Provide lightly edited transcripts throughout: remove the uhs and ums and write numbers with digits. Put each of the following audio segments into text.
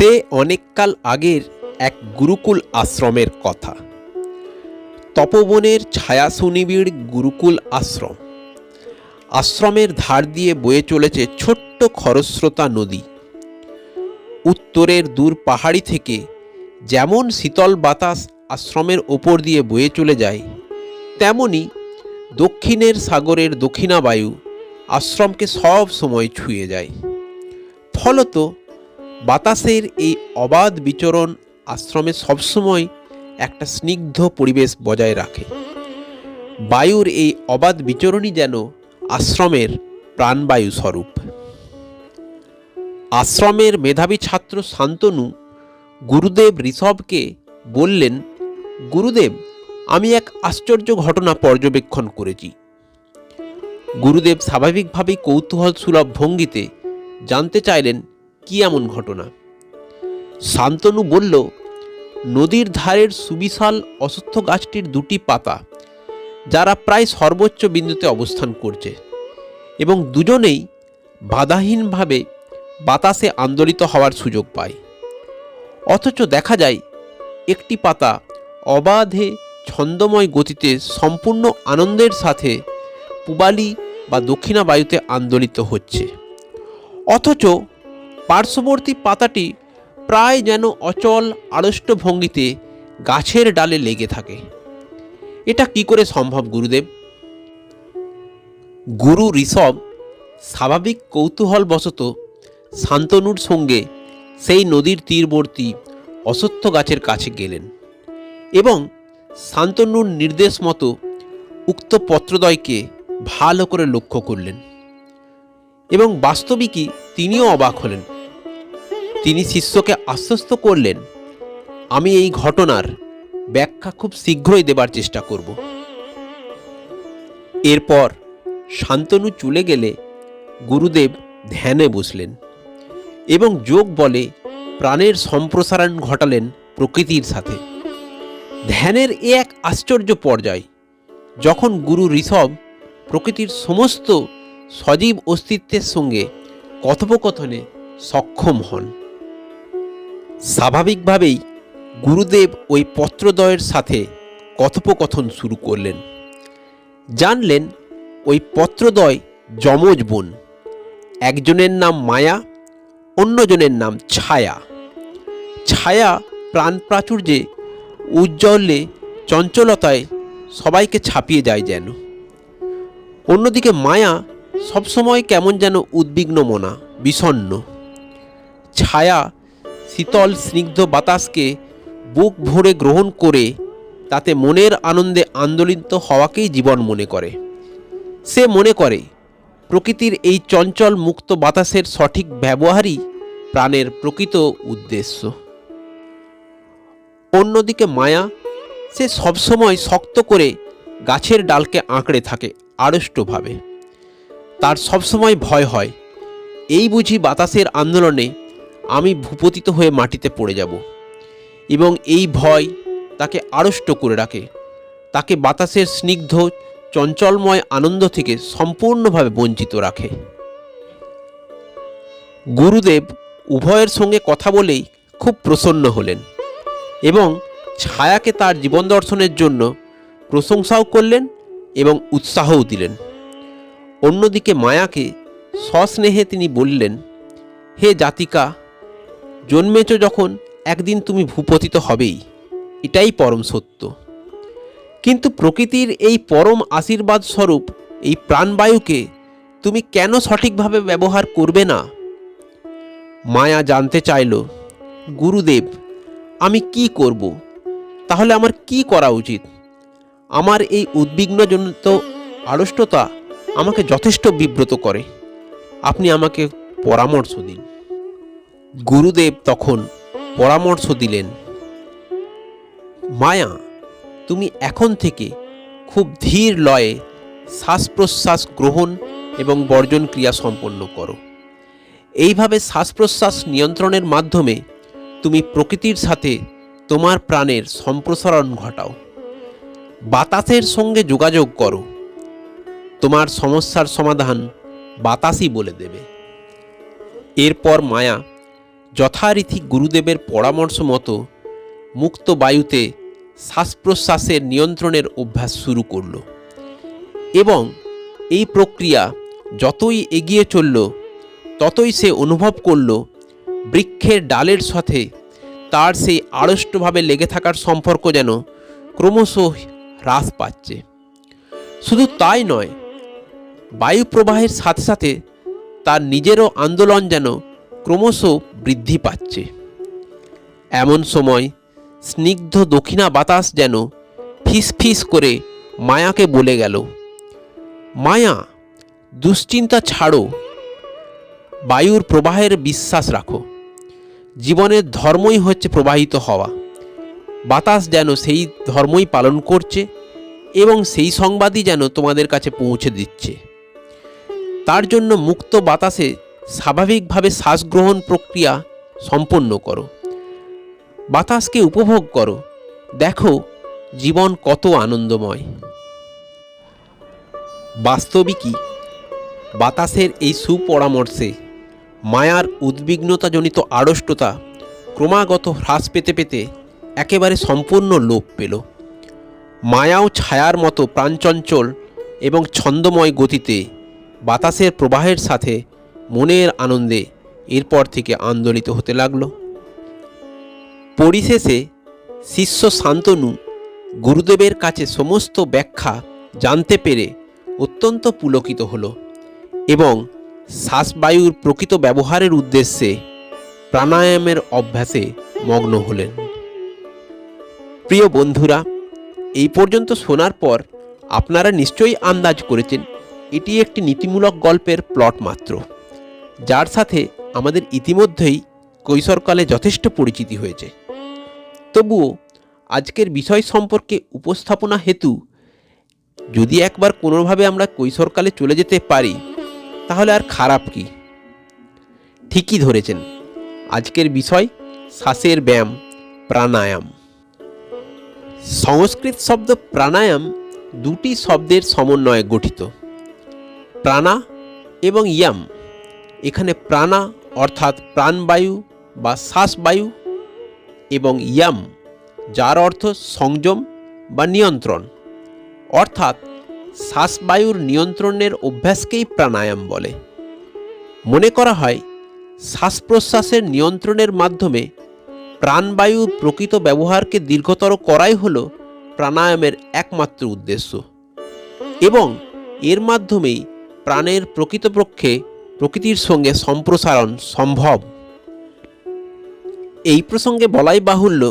সে অনেককাল আগের এক গুরুকুল আশ্রমের কথা। তপবনের ছায়া সুনিবিড় গুরুকুল আশ্রম। আশ্রমের ধার দিয়ে বয়ে চলেছে ছোট্ট খরস্রোতা নদী। উত্তরের দূর পাহাড়ি থেকে যেমন শীতল বাতাস আশ্রমের ওপর দিয়ে বয়ে চলে যায়, তেমনি দক্ষিণের সাগরের দক্ষিণাবায়ু আশ্রমকে সব সময় ছুঁয়ে যায়। ফলত বাতাসের এই অবাধ বিচরণ আশ্রমে সবসময় একটা স্নিগ্ধ পরিবেশ বজায় রাখে। বায়ুর এই অবাধ বিচরণই যেন আশ্রমের প্রাণবায়ু স্বরূপ। আশ্রমের মেধাবী ছাত্র শান্তনু গুরুদেব ঋষভকে বললেন, গুরুদেব, আমি এক আশ্চর্য ঘটনা পর্যবেক্ষণ করেছি। গুরুদেব স্বাভাবিকভাবেই কৌতূহল সুলভ ভঙ্গিতে জানতে চাইলেন, কি এমন ঘটনা? শান্তনু বলল, নদীর ধারের সুবিশাল অশ্বত্থ গাছটির দুটি পাতা, যারা প্রায় সর্বোচ্চ বিন্দুতে অবস্থান করছে এবং দুজনেই বাধাহীনভাবে বাতাসে আন্দোলিত হওয়ার সুযোগ পায়। অথচ দেখা যায় একটি পাতা অবাধে ছন্দময় গতিতে সম্পূর্ণ আনন্দের সাথে পূবালি বা দক্ষিণা বায়ুতে আন্দোলিত হচ্ছে, অথচ পার্শ্ববর্তী পাতাটি প্রায় যেন অচল আড়ষ্ট ভঙ্গিতে গাছের ডালে লেগে থাকে। এটা কি করে সম্ভব গুরুদেব? গুরু ঋষভ স্বাভাবিক কৌতূহলবশত শান্তনুর সঙ্গে সেই নদীর তীরবর্তী অশ্বত্থ গাছের কাছে গেলেন এবং শান্তনুর নির্দেশ মতো উক্ত পত্রদ্বয়কে ভালো করে লক্ষ্য করলেন এবং বাস্তবিকই তিনিও অবাক হলেন। তিনি শিষ্যকে আশ্বস্ত করলেন, আমি এই ঘটনার ব্যাখ্যা খুব শীঘ্রই দেবার চেষ্টা করব। এরপর শান্তনু চলে গেলে গুরুদেব ধ্যানে বসলেন এবং যোগ বলে প্রাণের সম্প্রসারণ ঘটালেন প্রকৃতির সাথে। ধ্যানের এ এক আশ্চর্য পর্যায়, যখন গুরু ঋষভ প্রকৃতির সমস্ত সজীব অস্তিত্বের সঙ্গে কথোপকথনে সক্ষম হন। স্বাভাবিকভাবেই গুরুদেব ওই পত্রদ্বয়ের সাথে কথোপকথন শুরু করলেন। জানলেন ওই পত্রদ্বয় যমজ বোন, একজনের নাম মায়া, অন্যজনের নাম ছায়া। ছায়া প্রাণ প্রাচুর্যে, উজ্জ্বলে, চঞ্চলতায় সবাইকে ছাপিয়ে যায় যেন। অন্যদিকে মায়া সবসময় কেমন যেন উদ্বিগ্ন মনা, বিষণ্ণ। ছায়া শীতল স্নিগ্ধ বাতাসকে বুক ভরে গ্রহণ করে তাতে মনের আনন্দে আন্দোলিত হওয়াকেই জীবন মনে করে। সে মনে করে প্রকৃতির এই চঞ্চল মুক্ত বাতাসের সঠিক ব্যবহারই প্রাণের প্রকৃত উদ্দেশ্য। অন্যদিকে মায়া, সে সবসময় শক্ত করে গাছের ডালকে আঁকড়ে থাকে আড়ষ্টভাবে। তার সবসময় ভয় হয়, এই বুঝি বাতাসের আন্দোলনে আমি ভূপতিত হয়ে মাটিতে পড়ে যাব, এবং এই ভয় তাকে আড়ষ্ট করে রাখে, তাকে বাতাসের স্নিগ্ধ চঞ্চলময় আনন্দ থেকে সম্পূর্ণভাবে বঞ্চিত রাখে। গুরুদেব উভয়ের সঙ্গে কথা বলেই খুব প্রসন্ন হলেন এবং ছায়াকে তার জীবন দর্শনের জন্য প্রশংসাও করলেন এবং উৎসাহও দিলেন। অন্যদিকে মায়াকে সস্নেহে তিনি বললেন, হে জাতিকা, জন্মেছ যখন, একদিন তুমি ভূপতিত হবেই, এটাই পরম সত্য। কিন্তু প্রকৃতির এই পরম আশীর্বাদ স্বরূপ এই প্রাণবায়ুকে তুমি কেন সঠিকভাবে ব্যবহার করবে না? মায়া জানতে চাইল, গুরুদেব, আমি কি করব? তাহলে আমার কি করা উচিত? আমার এই উদ্বিগ্নজনিত আড়ষ্টতা আমাকে যথেষ্ট বিব্রত করে। আপনি আমাকে পরামর্শ দিন। গুরুদেব তখন পরামর্শ দিলেন, মায়া, তুমি এখন থেকে খুব ধীর লয়ে শ্বাস প্রশ্বাস গ্রহণ এবং বর্জন ক্রিয়া সম্পন্ন করো। এইভাবে শ্বাস প্রশ্বাস নিয়ন্ত্রণের মাধ্যমে তুমি প্রকৃতির সাথে তোমার প্রাণের সম্প্রসারণ ঘটাও। বাতাসের সঙ্গে যোগাযোগ করো। তোমার সমস্যার সমাধান বাতাসই বলে দেবে। এরপর মায়া যথারীতি গুরুদেবের পরামর্শ মতো মুক্ত বায়ুতে শ্বাস প্রশ্বাসের নিয়ন্ত্রণের অভ্যাস শুরু করল এবং এই প্রক্রিয়া যতই এগিয়ে চলল ততই সে অনুভব করল বৃক্ষের ডালের সাথে তার সেই আড়ষ্টভাবে লেগে থাকার সম্পর্ক যেন ক্রমশ হ্রাস পাচ্ছে। শুধু তাই নয়, বায়ু প্রবাহের সাথে সাথে তার নিজেরও আন্দোলন যেন ক্রমশ বৃদ্ধি পাচ্ছে। এমন সময় স্নিগ্ধ দক্ষিণা বাতাস যেন ফিস ফিস করে মায়াকে বলে গেল, মায়া, দুশ্চিন্তা ছাড়ো, বায়ুর প্রবাহের বিশ্বাস রাখো। জীবনের ধর্মই হচ্ছে প্রবাহিত হওয়া। বাতাস যেন সেই ধর্মই পালন করছে এবং সেই সংবাদই যেন তোমাদের কাছে পৌঁছে দিচ্ছে। তার জন্য মুক্ত বাতাসে স্বাভাবিকভাবে শ্বাসগ্রহণ প্রক্রিয়া সম্পন্ন করো, বাতাসকে উপভোগ করো, দেখো জীবন কত আনন্দময়। বাস্তবিকই বাতাসের এই সুপরামর্শে মায়ার উদ্বিগ্নতাজনিত আড়ষ্টতা ক্রমাগত হ্রাস পেতে পেতে একেবারে সম্পূর্ণ লোপ পেল। মায়াও ছায়ার মতো প্রাণচঞ্চল এবং ছন্দময় গতিতে বাতাসের প্রবাহের সাথে মনের আনন্দে এরপর থেকে আন্দোলিত হতে লাগল। পরিশেষে শিষ্য শান্তনু গুরুদেবের কাছে সমস্ত ব্যাখ্যা জানতে পেরে অত্যন্ত পুলকিত হল এবং শ্বাসবায়ুর প্রকৃত ব্যবহারের উদ্দেশ্যে প্রাণায়ামের অভ্যাসে মগ্ন হলেন। প্রিয় বন্ধুরা, এই পর্যন্ত শোনার পর আপনারা নিশ্চয়ই আন্দাজ করেছেন এটি একটি নীতিমূলক গল্পের প্লট মাত্র, যার সাথে আমাদের ইতিমধ্যেই কৈশোরকালে যথেষ্ট পরিচিতি হয়েছে। তবুও আজকের বিষয় সম্পর্কে উপস্থাপনা হেতু যদি একবার কোনোভাবে আমরা কৈশোরকালে চলে যেতে পারি তাহলে আর খারাপ কি? ঠিকই ধরেছেন, আজকের বিষয় শ্বাসের ব্যায়াম, প্রাণায়াম। সংস্কৃত শব্দ প্রাণায়াম দুটি শব্দের সমন্বয়ে গঠিত, প্রাণা এবং ইয়াম। এখানে প্রাণা অর্থাৎ প্রাণবায়ু বা শ্বাসবায়ু এবং ইয়াম যার অর্থ সংযম বা নিয়ন্ত্রণ, অর্থাৎ শ্বাসবায়ুর নিয়ন্ত্রণের অভ্যাসকেই প্রাণায়াম বলে। মনে করা হয় শ্বাস প্রশ্বাসের নিয়ন্ত্রণের মাধ্যমে প্রাণবায়ুর প্রকৃত ব্যবহারকে দীর্ঘতর করাই হল প্রাণায়ামের একমাত্র উদ্দেশ্য এবং এর মাধ্যমেই প্রাণের প্রকৃতপক্ষে প্রকৃতির সঙ্গে সম্প্রসারণ সম্ভব। এই প্রসঙ্গে বলাই বাহুল্য,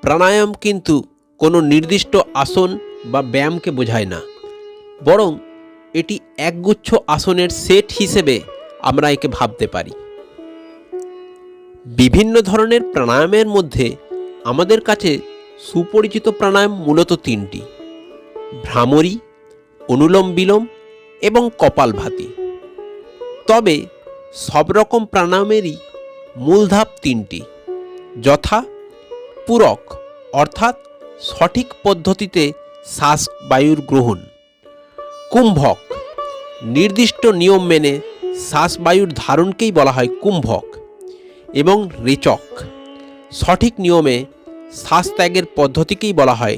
প্রাণায়াম কিন্তু কোনো নির্দিষ্ট আসন বা ব্যায়ামকে বোঝায় না, বরং এটি একগুচ্ছ আসনের সেট হিসেবে আমরা একে ভাবতে পারি। বিভিন্ন ধরনের প্রাণায়ামের মধ্যে আমাদের কাছে সুপরিচিত প্রাণায়াম মূলত তিনটি: ভ্রামরী, অনুলোম বিলোম এবং কপালভাতি। তবে সব রকম প্রাণায়ামেরই মূল ধাপ তিনটি, যথা পূরক অর্থাৎ সঠিক পদ্ধতিতে শ্বাস বায়ুর গ্রহণ, কুম্ভক নির্দিষ্ট নিয়ম মেনে শ্বাস বায়ুর ধারণকেই বলা হয় কুম্ভক, এবং রেচক সঠিক নিয়মে শ্বাস ত্যাগের পদ্ধতিকেই বলা হয়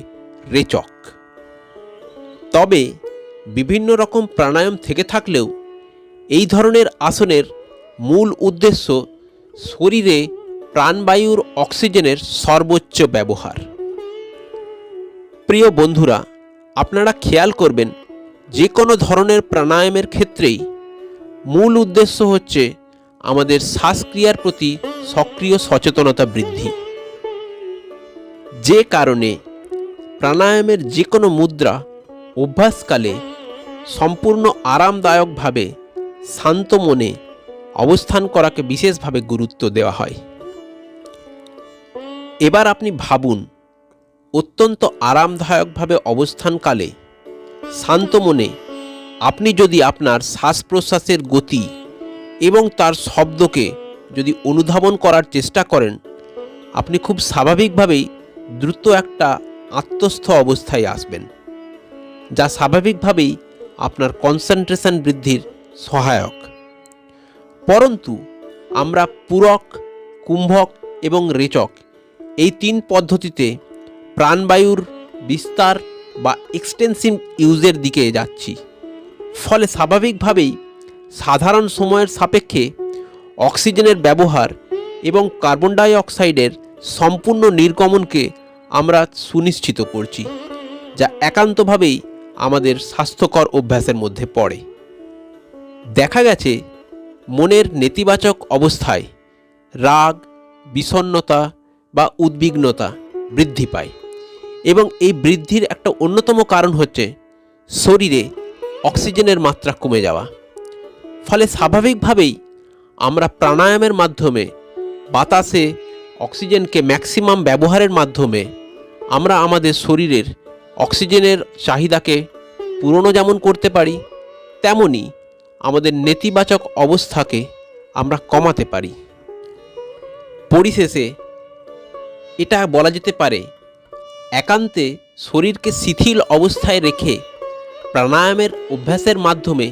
রেচক। তবে বিভিন্ন রকম প্রাণায়াম থেকে থাকলেও এই ধরনের আসনের মূল উদ্দেশ্য শরীরে প্রাণবায়ুর অক্সিজেনের সর্বোচ্চ ব্যবহার। প্রিয় বন্ধুরা, আপনারা খেয়াল করবেন যে কোনো ধরনের প্রাণায়ামের ক্ষেত্রেই মূল উদ্দেশ্য হচ্ছে আমাদের শ্বাসক্রিয়ার প্রতি সক্রিয় সচেতনতা বৃদ্ধি। যে কারণে প্রাণায়ামের যে কোনো মুদ্রা অভ্যাসকালে সম্পূর্ণ আরামদায়কভাবে শান্ত মনে অবস্থান করাকে বিশেষভাবে গুরুত্ব দেওয়া হয়। এবার আপনি ভাবুন, অত্যন্ত আরামদায়কভাবে অবস্থানকালে শান্ত মনে আপনি যদি আপনার শ্বাস প্রশ্বাসের গতি এবং তার শব্দকে যদি অনুধাবন করার চেষ্টা করেন, আপনি খুব স্বাভাবিকভাবেই দ্রুত একটা আত্মস্থ অবস্থায় আসবেন, যা স্বাভাবিকভাবেই আপনার কনসেন্ট্রেশন বৃদ্ধির সহায়ক। পরন্তু আমরা পূরক কুম্ভক এবং রেচক এই 3 পদ্ধতিতে প্রাণবায়ুর বিস্তার বা এক্সটেন্সিভ ইউজের দিকে যাচ্ছি। ফলে স্বাভাবিকভাবেই সাধারণ সময়ের সাপেক্ষে অক্সিজেনের ব্যবহার এবং কার্বন ডাই অক্সাইডের সম্পূর্ণ নির্গমনকে আমরা সুনিশ্চিত করছি, যা একান্তভাবেই আমাদের স্বাস্থ্যকর অভ্যাসের মধ্যে পড়ে। দেখা গেছে মনের নেতিবাচক অবস্থায় রাগ, বিষণ্ণতা বা উদ্বিগ্নতা বৃদ্ধি পায় এবং এই বৃদ্ধির একটা অন্যতম কারণ হচ্ছে শরীরে অক্সিজেনের মাত্রা কমে যাওয়া। ফলে স্বাভাবিকভাবেই আমরা প্রাণায়ামের মাধ্যমে বাতাসে অক্সিজেনকে ম্যাক্সিমাম ব্যবহারের মাধ্যমে আমরা আমাদের শরীরের অক্সিজেনের চাহিদাকে পূরণও যেমন করতে পারি, তেমনি আমাদের নেতিবাচক অবস্থাকে আমরা কমাতে পারি। পরিশেষে এটা বলা যেতে পারে, একান্তে শরীরকে শিথিল অবস্থায় রেখে প্রাণায়ামের অভ্যাসের মাধ্যমে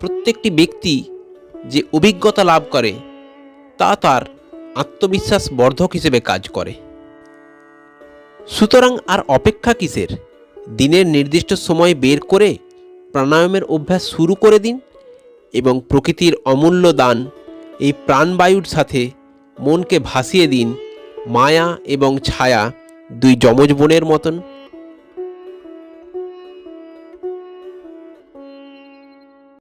প্রত্যেকটি ব্যক্তি যে অভিজ্ঞতা লাভ করে তা তার আত্মবিশ্বাস বর্ধক হিসেবে কাজ করে। সুতরাং আর অপেক্ষা কিসের? দিনের নির্দিষ্ট সময় বের করে প্রাণায়ামের অভ্যাস শুরু করে দিন এবং প্রকৃতির অমূল্য দান এই প্রাণবায়ুর সাথে মনকে ভাসিয়ে দিন মায়া এবং ছায়া 2 যমজ বোনের মতন।